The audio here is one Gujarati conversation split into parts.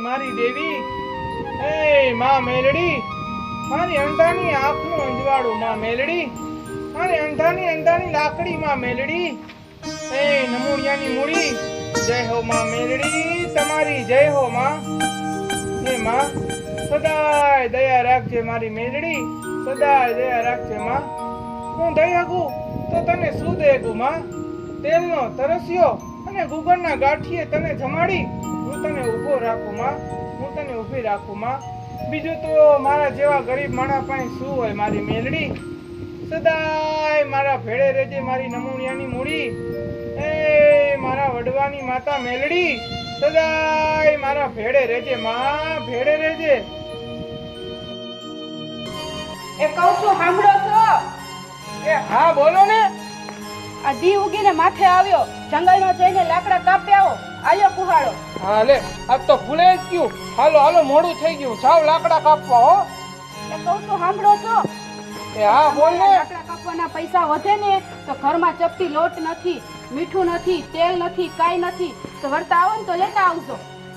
મારી દેવી, એ માં મેલડી, મારી અંધાની આંખનું અંજવાળું માં મેલડી, મારી અંધાની લાકડી માં મેલડી, એ નમૂડિયાની મૂડી, જય હો માં મેલડી, તમારી જય હો માં. હે માં, સદાય દયા રાખજે મારી મેલડી, સદાય દયા રાખજે માં. હું દઈ શકું તો તને શું દેગું માં? તેલનો તરસ્યો અને ગુગળના ગાંઠીએ તને જમાડી હું તને ઊભો રાખું માં, હું તને ઊભી રાખું માં. બીજું તો મારા જેવા ગરીબ માણસ પાસે શું હોય મારી મેલડી? સદાય મારા ભેળે રહેજે મારી નમૂનિયાની મૂડી, એ મારા વડવાની માતા મેલડી, સદાય મારા ભેળે રહેજે માં, ભેળે રહેજે. એ કહું છું સાંભળો છો? એ હા બોલો ને. આ દી ઉગીને માથે આવ્યો, જંગલમાં જઈને લાકડા કાપી આવો. આયો કુહાડો. હા લે, આજ તો ભૂલે જ ગયું. હાલો હાલો, મોડું થઈ ગયું, જાવ લાકડા કાપવા. હો એ કહું છું સાંભળો છો? એ હા બોલ ને. લાકડા કાપવાના પૈસા વધે ને તો ઘરમાં ચપટી લોટ નથી, મીઠું નથી, તેલ નથી, કાઈ નથી, તો વળતા આવો ને તો લેતા આવજો.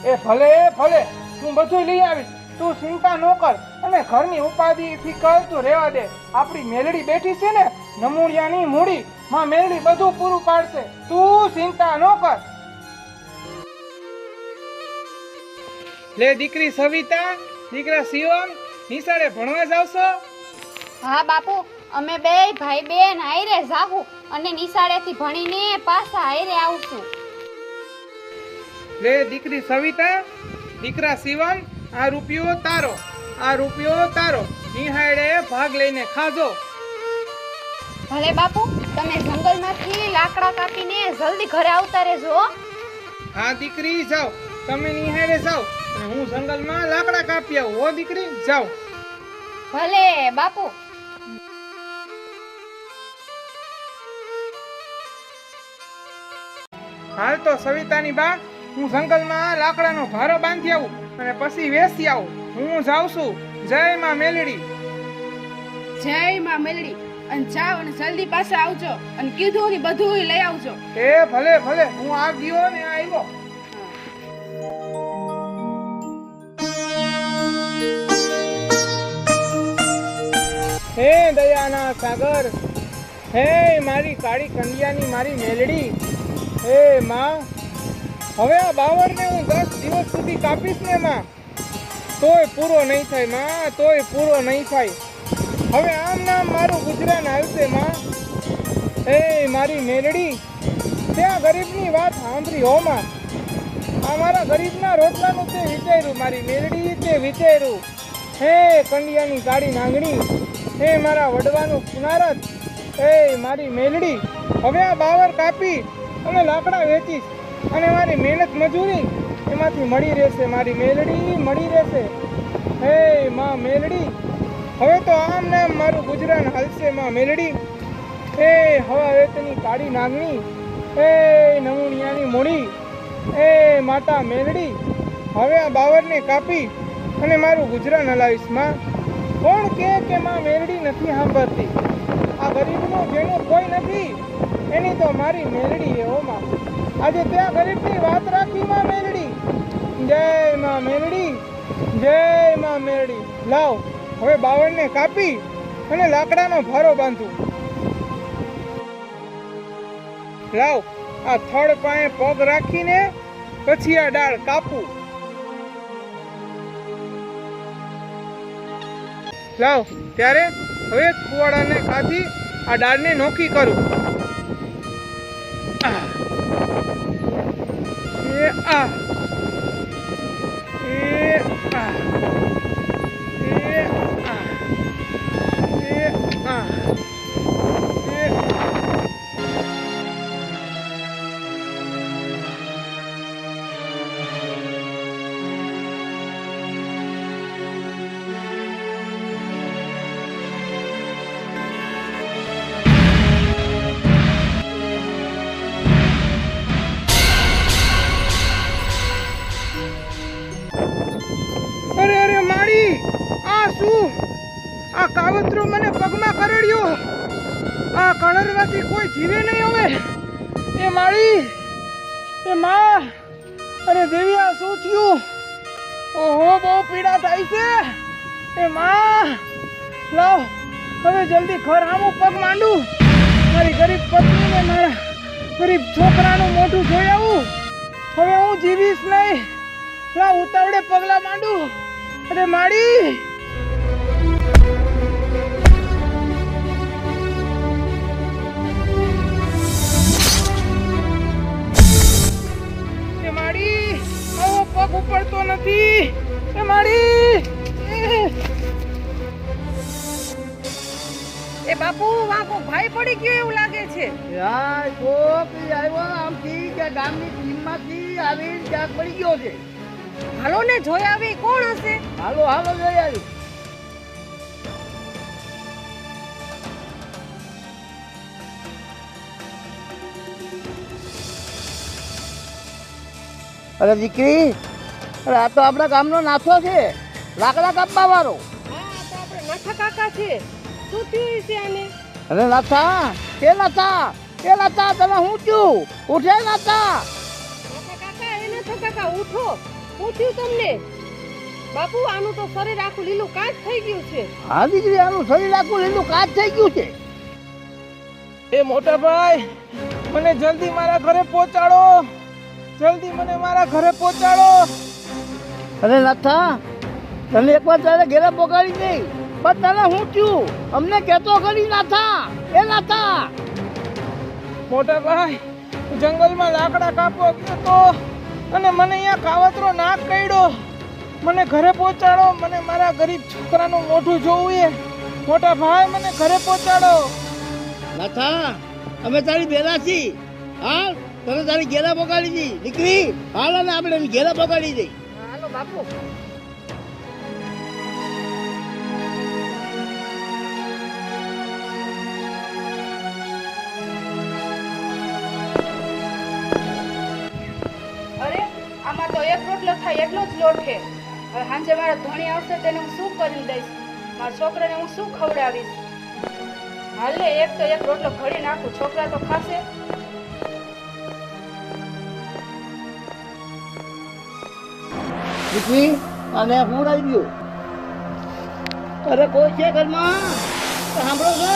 એ ભલે ભલે, હું બધું લઈ આવીશ, તું ચિંતા ન કર. અને ઘરની ઉપાધિ થી કર તું રેવા દે. આપણી મેલડી બેઠી છે ને, નમૂડિયાની મૂડી, માં મેલડી બધું પૂરું પાડશે, તું ચિંતા ન કર. લે દીકરી સવિતા, દીકરા શિવમ, નિશાળે ભણવા જાવશો? હા બાપુ, અમે બે ભાઈ બેન હારે જાહુ અને નિશાળેથી ભણીને પાછા હારે આવશું. લે દીકરી સવિતા, દીકરા શિવમ, આ રૂપિયો તારો, આ રૂપિયો તારો, નિહાળે ભાગ લઈને ખાજો. ભલે બાપુ, તમે જંગલમાંથી લાકડા કાપીને જલ્દી ઘરે આવતા રહેજો. હા દીકરી જાઓ, તમે નિહાળે જાઓ અને હું જંગલમાં લાકડા કાપી આવું. હો દીકરી જાઓ. ભલે બાપુ. હાલ તો સવિતાની બા, હું જંગલમાં લાકડાનો ભારો બાંધી આવું અને પછી વેસી આવું. હું જાઉં છું. જય માં મેલડી. જય માં મેલડી. અને જાઓ અને જલ્દી પાછા આવજો અને કીધું ને બધું લઈ આવજો. એ ભલે ભલે, હું આ ગયો ને આવ્યો. હે દયાના સાગર, હે મારી કાળી કંડિયાની મારી મેલડી, હે માં, હવે આ બાવરને હું 10 દિવસ સુધી કાપીશ ને માં, તોય પૂરો નહીં થાય માં, તોય પૂરો નહીં થાય. હવે આમ નામ મારું ગુજરાન હાલશે માં. હે મારી મેલડી, ત્યાં ગરીબની વાત સાંભળી હો માં. આ મારા ગરીબના રોટલાનું તે વિચાર્યું મારી મેલડી, તે વિચાર્યું. હે કંડિયાની કાળી નાંગણી, હે મારા વડવાનું પુનારત, હે મારી મેલડી, હવે આ બાવર કાપી અને લાકડા વેચીશ અને મારી મહેનત મજૂરી એમાંથી મળી રહેશે મારી મેલડી, મળી રહેશે. હે માં મેલડી, હવે તો આમ નામ મારું ગુજરાન હાલશે માં મેલડી. હે હવા વેતની કાળી નાગણી, હે નમૂનિયાની મૂડી, હે માતા મેલડી, હવે આ બાવરને કાપી અને મારું ગુજરાન હલાવીશ માં. કોણ કે માં મેલડી નથી સાંભળતી? આ ગરીબનું જેનું કોઈ નથી એની તો મારી મેલડી હે. હો માં, આજે ત્યાં ગરીબની વાત રાખી માં મેલડી. જય માં મેલડી, જય માં મેલડી. લાવ, હવે બાવળને કાપી અને લાકડાનો ભારો બાંધું. લાવ, આ થડ પાસે પગ રાખીને પછી આ ડાળ કાપું. લાવ, ત્યારે હવે કુવાડાને કાઢી આ ડાળને નોખી કરું. એ આ એ આ એ આ એ આ એ કાવતરો મને પગમાં કરડ્યો. આ કણરવાથી કોઈ જીવે નહીં હવે. એ માળી, એ માં, અરે દેવી, આ શું થયું? પીડા થાય છે. એ માં લાવ હવે જલ્દી ઘર આમું પગ માંડું. મારી ગરીબ પત્ની ને મારા ગરીબ છોકરાનું મોઢું જોઈ આવું. હવે હું જીવીશ નહીં. લાવ ઉતાવળે પગલા માંડું. અરે માડી પગ ઉપડતો નથી. એ માડી એ બાપુ વાંકો ભાઈ પડી ગયો એવું લાગે છે. યાર કોક આવ્યો આમથી કે ગામની ટીમમાંથી આવીને ક્યાંક પડી ગયો છે. હાલો ને જોઈ આવી કોણ હશે? હાલો હાલો જોઈ આવી. અરે દીકરી, અરે આ તો આપણા ગામનો નાથો છે, લાકડા કાપવા વાળો. હા આ તો આપણે નાથા કાકા છે. શું થયું છે આને? અરે નાથા, કે નાથા, કે નાથા, તમે શું થયું? ઉઠે નાથા. નાથા કાકા એ નાથા કાકા ઉઠો. શું થયું તમને? બાપુ આનું તો શરીર આખું લીલું કાચ થઈ ગયું છે. હા દીકરી, આનું શરીર આખું લીલું કાચ થઈ ગયું છે. એ મોટા ભાઈ મને જલ્દી મારા ઘરે પહોંચાડો. જલ્દી મને મારા ઘરે પહોંચાડો. અરે નાથા, તને એકવાર તારે ઘેરે પોગાડી દઈ, પણ તને શું થયું? અમને કહેતો કરી નાથા. એ નાથા, મોટા ભાઈ જંગલમાં લાકડા કાપવા ગયો તો અને મને અહીંયા કાવતરો નાક કર્યો. મને ઘરે પહોંચાડો. મને મારા ગરીબ છોકરાનું મોઢું જોવું છે. મોટા ભાઈ મને ઘરે પહોંચાડો. નાથા, અમે તારી બેલા છી. હાલ, તને તારી ઘેરા પોગાડી દી. દીકરી, હાલ અને આપણે એની ઘેરા પોગાડી દઈ. હાલો બાપુ. અરે આમાં તો એક રોટલો થાય એટલો જ લોટ છે. હવે સાંજે મારા ધણી આવશે તેને હું શું કરી દઈશ? મારા છોકરાને હું શું ખવડાવીશ? હાલે એક તો એક રોટલો ઘડી નાખું, છોકરા તો ખાશે. દીકરી, અને હું રહી ગયો. અરે કોઈ છે ઘરમાં? સાંભળો છો?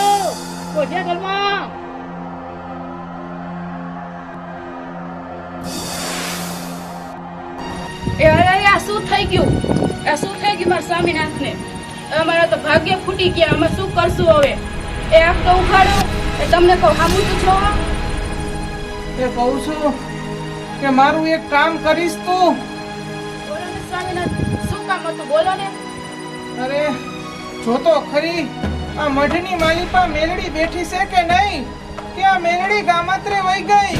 કોઈ છે ઘરમાં? એ અરે આ શું થઈ ગયું? આ શું થઈ ગયું મારા સ્વામીનાથને? અમારા તો ભાગ્ય ફૂટી ગયા. અમે શું કરશું હવે? એ આપ તો ઉખાડો. એ તમને કહું સામું તો છો. એ કહું છું કે મારું એક કામ કરીશ તું. બોલો ને સ્વામીનાથ, શું કામ હતું? બોલો ને. અરે જો તો ખરી આ મઢની માલિપા મેલડી બેઠી છે કે નહીં? કે આ મેલડી ગામત્રે વહી ગઈ?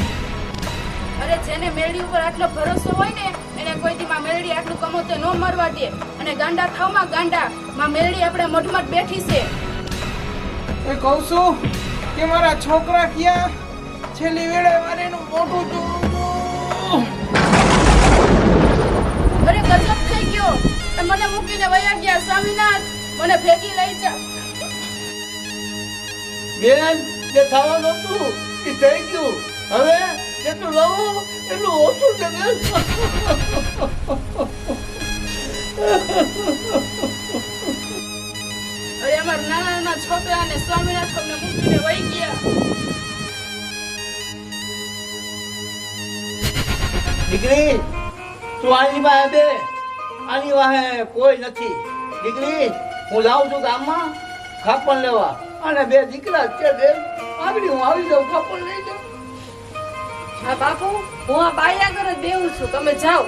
અરે જેને મેરડી ઉપર આટલો ભરોસો હોય ને એને કોઈ દી માં મેરડી આટલું કમોતે ન મરવા દે. અને ગાંડા થાવમાં ગાંડા માં મેરડી આપણે મઢમાં જ બેઠી છે. એ કહું છું કે મારા છોકરા ક્યાં? છેલ્લી વેળે મારે એનું મોઢું જોવું. અરે ગજબ થઈ ગયો. એ મને મૂકીને વયા ગયા. સ્વામીનાથ મને ભેગી લઈ જા. બેન, જે થવાનું હતું એ થઈ ગયું. હવે જેટલું લઉં એટલું ઓછું છે બેન. અરે અમારા નાના નાના છોકરાને સ્વામીનાથ અમને મૂકીને વહી ગયા. દીકરી, તું આની પાસે બે. આની વાહે કોઈ નથી. દીકરી, હું લાવું છું ગામમાં ખાપણ લેવા. અને બે દીકરા છે બેન. આગળ હું આવી જાઉં, ખાપણ લઈ જાઉં. હા બાપુ, હું આ બાયા ઘરે જ બેહું છું. તમે જાઓ.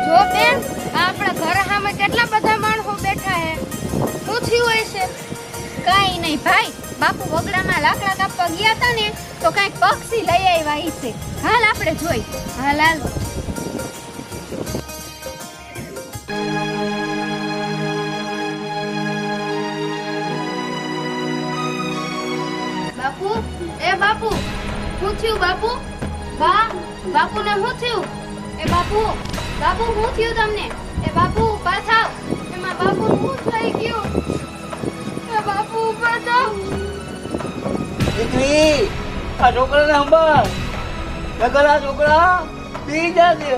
જો બેન, આપણા ઘર સામે કેટલા બધા માણસો બેઠા હે. શું થયું હશે? કાંઈ નહીં ભાઈ, બાપુ વગડામાં લાકડા કાપવા ગયા હતા ને તો કાંઈક પક્ષી લઈ આવ્યા હશે. હાલ આપણે જોઈ. હાલ હાલ. બાપુ, એ બાપુ, શું થયું બાપુ? બા, બાપુને શું થયું? એ બાપુ, બાપુ શું થયું તમને? એ બાપુ પાછા આવ. એ મારા બાપુ શું થઈ ગયું? એ બાપુ ઉપર તો દીકરી આ છોકરાને સંભાળ નકર આ છોકરા પી જશે.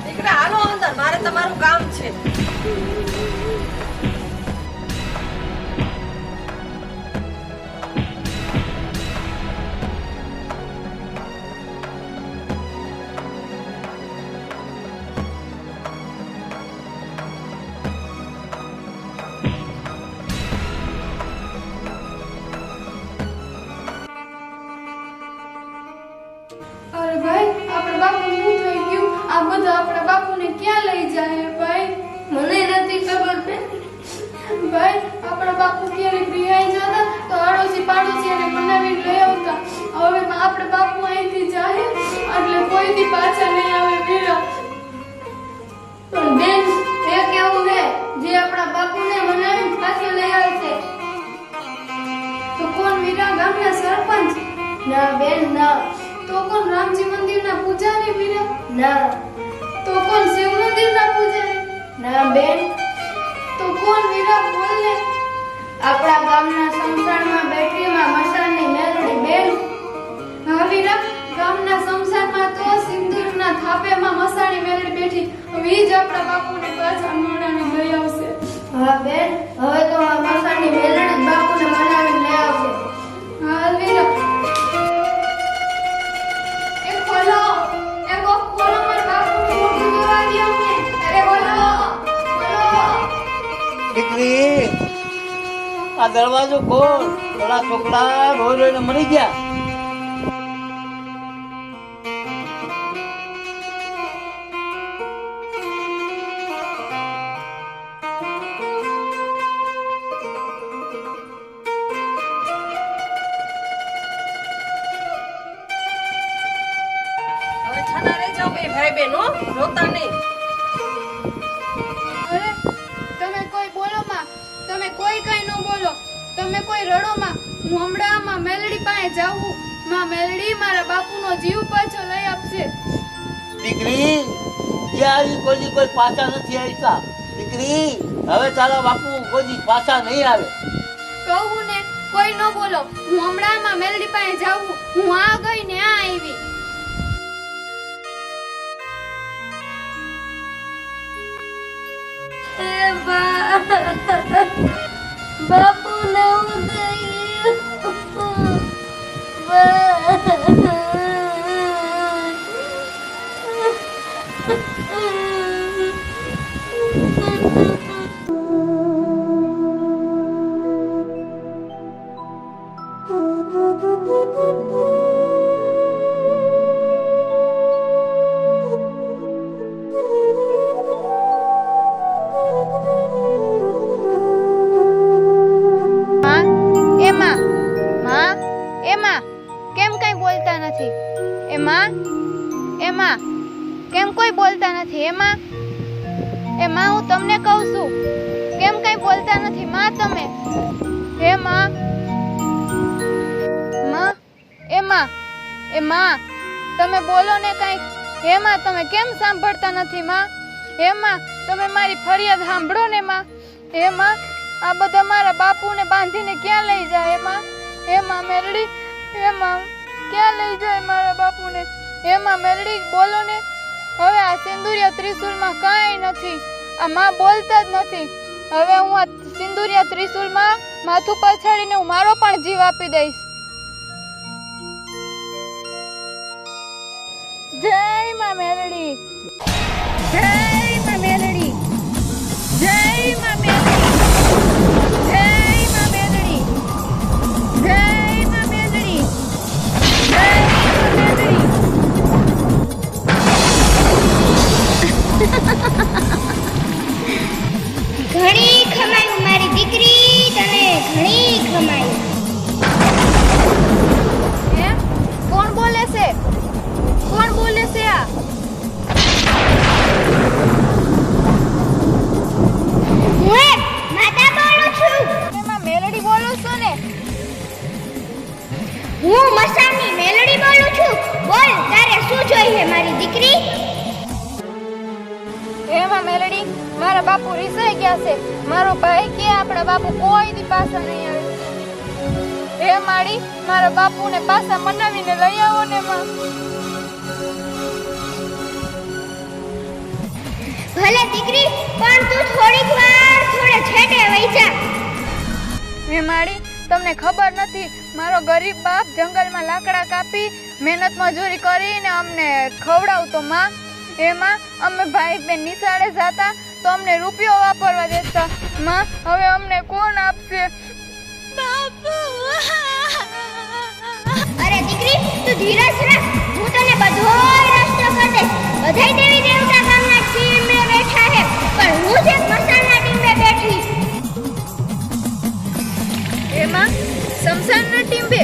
દીકરા હાલો અંદર, મારે તમારું કામ છે. અરે ભાઈ, આપણે બાપુ શું થઈ ગયું? આ બધા આપણા બાપુને ક્યાં લઈ જાય ભાઈ? મને નથી ખબર બેન. ભાઈ, આપણા બાપુ ક્યારે બિહાઈ જતા તો આડોશી પાડોશી એને મનાવીને લઈ આવતા. હવે આપણે બાપુ અહીંથી જાય એટલે કોઈથી પાછા નહીં આવે વીરા. પણ બેન એ કેવું હે જે આપણા બાપુને મનાવીને પાછો લઈ આવશે? તો કોણ વીરા? ગામના સરપંચ? ના બેન ના. તો કોણ રામજી મંદિરના પૂજારી વીરા? ના. તો કોણ શિવ મંદિરના પૂજારી? ના બેન. તો કોણ વીરા? બોલ ને. આપણા ગામના સંસારમાં બેઠીમાં મસાણની મેલડી બેન. હા વીરા, ગામના સંસારમાં તો સિંદૂરના થાપેમાં મસાણી મેલડી બેઠી. હવે ઈ જ આપણા બાપુને પાછા મોડાને લઈ આવશે. હા બેન, હવે તો આ મસાણની મેલડી જ બાપુને મનાવીને લઈ આવશે. હા વીરા, એ ખોલો, એ કોક ખોલો, મારા બાપુને મોઢું જોવા દે અમને. અરે ખોલો, ખોલો. દીકરી આ દરવાજો ખોલ, થોડા છોકરા રોઈ રોઈને મરી ગયા. હવે છાના રહી જાઓ બે ભાઈ બહેનો, રોતા નહીં. અરે તમે કોઈ બોલો માં, તમે કોઈ કઈ ન બોલો, તમે કોઈ રડો માં. હું હમણાં માં મેલડી પાસે જાઉં. માં મેલડી મારા બાપુનો જીવ પાછો લઈ આપશે. દીકરી જ્યાં કોઈ પાછા નથી આવતા. દીકરી હવે તારા બાપુ કોઈ પાછા નહીં આવે. કહું ને, કોઈ ન બોલો. હું હમણાં માં મેલડી પાસે જાઉં. હું આ ગઈ ને આ આવી. એ બા, બાપુને હું થઈ ગયું. કેમ કઈ બોલતા નથી? એમાં કેમ કોઈ બોલતા નથી? એમાં હું તમને કહું છું, કેમ કઈ બોલતા નથી માં તમે? એમાં તમે બોલો ને કઈ. એમાં તમે કેમ સાંભળતા નથી માં? એમાં તમે મારી ફરિયાદ સાંભળો ને માં. એમાં આ બધા મારા બાપુને બાંધીને ક્યાં લઈ જાય? એમાં મેલડી, એમાં ક્યાં લઈ જાય મારા બાપુને? એમાં મેલડી બોલો ને. હવે આ સિંદુરિયા ત્રિશુલમાં કાંઈ નથી. આ માં બોલતા જ નથી. હવે હું આ સિંદુરિયા ત્રિશુલમાં માથું પછાડીને હું મારો પણ જીવ આપી દઈશ. જય માં મેલડી, જય માં મેલડી, જય માં મેલડી, જય માં મેલડી, જય માં મેલડી, જય માં મેલડી. ઘણી ખમાયું મારી દીકરી, તને ઘણી ખમાયું. એમ કોણ બોલે છે? કોણ બોલે છે આ? આપણા બાપુ રીસાઈ ગયા છે. મારો ભાઈ કે આપણા બાપુ કોઈ દી પાછા નહીં આવે. હે માડી, મારા બાપુને પાછા મનાવીને લઈ આવો ને માં. ભલે દીકરી, પણ તું થોડીક વાર થોડે છેટે વઈ જા. હે માડી, તમને ખબર નથી મારો ગરીબ બાપ જંગલમાં લાકડા કાપી મહેનત મજૂરી કરીને અમને ખવડાવતો માં. એમાં અમે ભાઈ બેન નિશાળે જાતા તો અમને રૂપિયો વાપરવા દેતા. માં, હવે અમને કોણ આપશે? અરે દીકરી, તું ધીરજ રાખ. હું તને બધોય રસ્તો કરી દઈશ. બધાય દેવી દેવતા ગામના ટીમે બેઠા છે, પણ હું જ એક મસાણના ટીમે બેઠી. એમાં શમશાનના ટીમ્બે?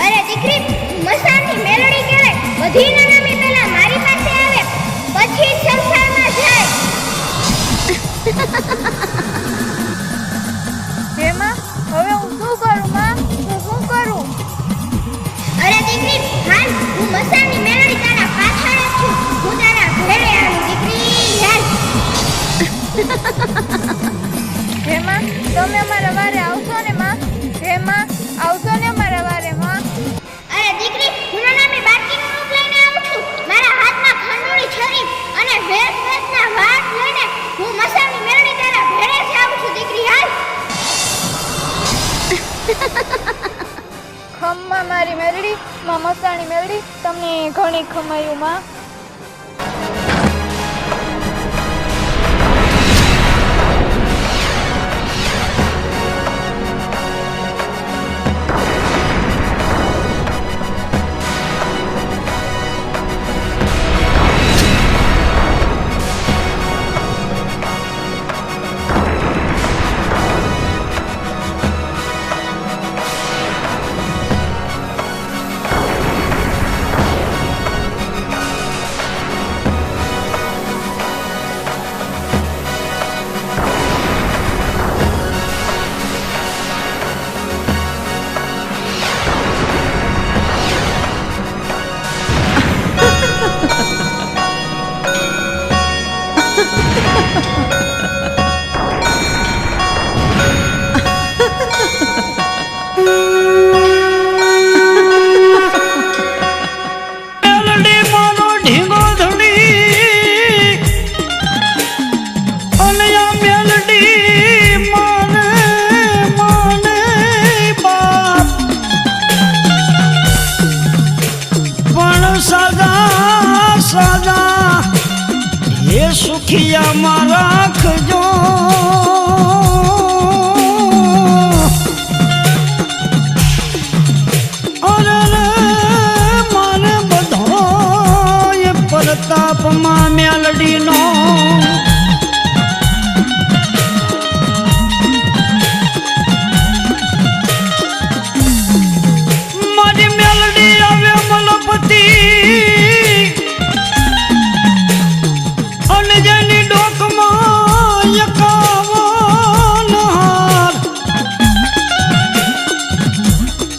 અરે દીકરી, મસાણની મેલડી કહેવાય. બધી નાનામી પહેલા મારી પાસે આવે, પછી જ શમશાનમાં જાય. એમાં હવે હું શું કરું માં? હું શું કરું? અરે દીકરી, હાલ, હું મસાણની મેલડી તારા પાછળ જ છું. હું તારા ઘરે આવી દીકરી, હાલ. એમાં તમે અમારા વારે આવશો ને માં? એમાં આવશો ને અમારા વારે માં? અરે દીકરી, હું નાનામી બાટકીનું રૂપ લઈને આવું છું. મારા હાથમાં ખંડોળી છરી અને વેતના વાટ લઈને હું મસાણની મેલડી તારા ઘરે જ આવું છું દીકરી, હાલ. ખમ્મા મારી મેલડી, માં મસાણી મેલડી, તમને ઘણી ખમાયું માં. સુખિયામાં રાખજો. અરે મારે બધોય પ્રતાપમાં મેલડીનો મારી મેલડી આવે મલપતિ. જેની ડોકમાં એકાવન હાર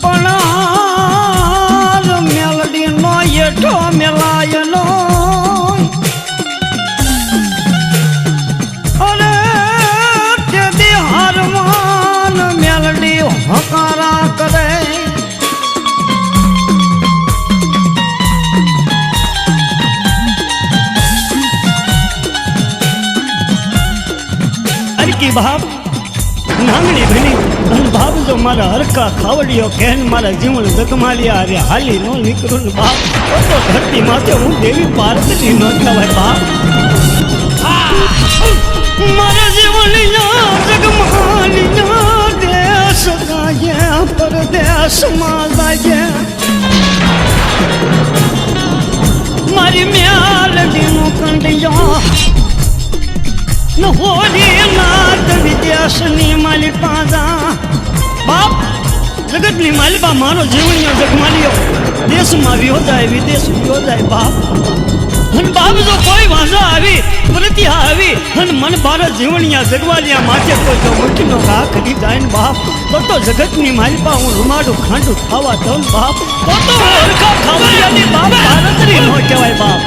પણ હાર મેલડીનો એઠો મેલાયનો. અરે તે હારમાન મેલડી હકારા કરે. બાપ નાંગણી ભણી અને બાપ જો મારા હરકા ખાવડીઓ કેન મારા જીવન જગમાલિયા અરે હાલી નો નીકળું ને બાપ તો ધરતી માથે હું દેવી પાર્વતી નો કહેવાય બાપ. મારા જીવનિયા જગમાલિયા દેશ ગાયે પરદેશમાં જાય. મારી મેલડીનું કંડિયો હોરી નાથ વિદ્યાસની માલી પાજા. બાપ જગતની માલિકા મારો જીવણીઓ જગમાલિયો દેશમાં વિયો જાય વિદેશ વિયો જાય બાપ. અને બાપ જો કોઈ વાંધો આવી પ્રત્યા આવી અને મન બાર જીવણિયા જગવાલિયા માથે કોઈ જો મુઠ્ઠીનો ઘા કરી જાય ને બાપ તો જગતની માલિકા હું રૂમાડું ખાંડું ખાવા દઉં બાપ તો ઓળખા ખાવડિયાની બાપ ભારતરી નો કહેવાય બાપ.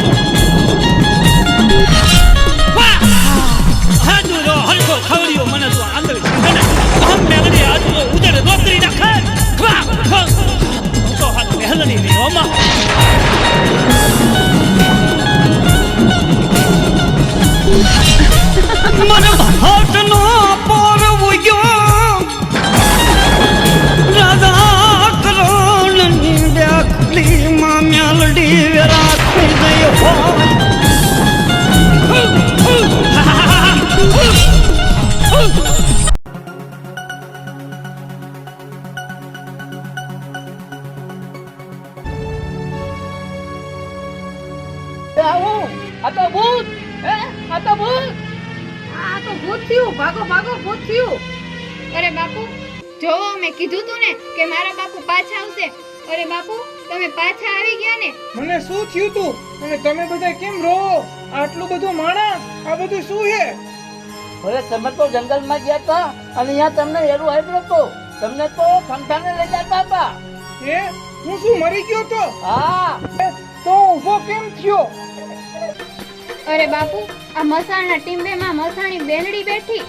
ભૂત થયું, ભાગો ભાગો ભૂત થયું. અરે બાપુ જોવો મેં કીધું તું ને કે મારા બાપુ પાછા આવશે. અરે બાપુ તમે પાછા આવી ગયા ને. મને શું થયું તું અને તમે બધા કેમ રહો? આટલું બધું માણા, આ બધું શું છે? ભલે તમે તો જંગલમાં ગયા હતા અને અહીંયા તમને એરું આવ્યું હતું. તમને તો ખમઠાને લઈ જતા હતા. હે હું શું મરી ગયો તો? હા, તો ઊભો કેમ થયો? અરે બાપુ આ મસાણના ટીંબેમાં મસાણી બેલડી બેઠી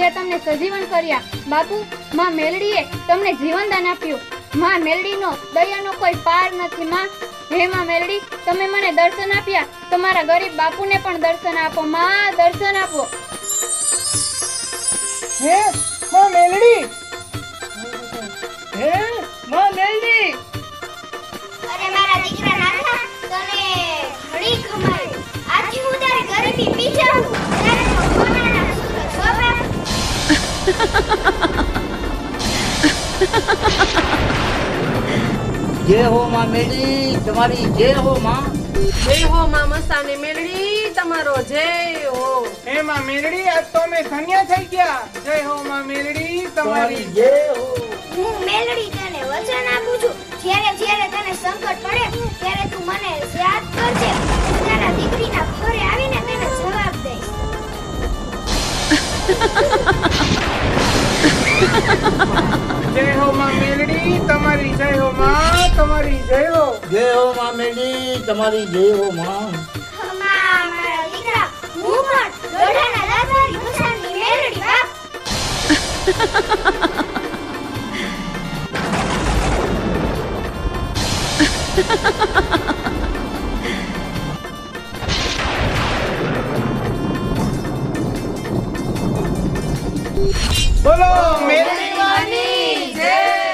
એ તમને સજીવન કર્યા. બાપુ માં મેલડીએ તમને જીવનદાન આપ્યું. માં મેલડીનો દયાનો કોઈ પાર નથી. માં હે માં મેલડી તમે મને દર્શન આપ્યા તો મારા ગરીબ બાપુને પણ દર્શન આપો. માં દર્શન આપો. હે માં મેલડી, હે માં મેલડી. અરે મારા દીકરા નાથા તને ઘડી ખમાય. આથી હું તારી ગરીબી પી જાઉં. ત્યારે તો કોનાના સૂરજ બાબા. જય હો માં મેલડી, તમારી જય હો માં. જય હો માં મસાણી મેલડી, તમારો જય હો. હે માં મેલડી આજ તો અમે ધન્ય થઈ ગયા. જય હો માં મેલડી તમારી. જય હો. હું મેલડી તને વચન આપું છું જ્યારે જ્યારે તને સંકટ પડે ત્યારે તું મને યાદ કરજે. હું તારા દીકરીના ઘરે આવીને તેને જવાબ દઈશ. જય હો માં મેલડી તમારી. જય હો માં તમારી. જય હો. જય હો માં મેલડી, તમારી જય હો માં. ખમા મારા દીકરા, હું પણ લોઢાના દાદાની મસાણની મેલડી બાપ. બોલો મેલડી જય.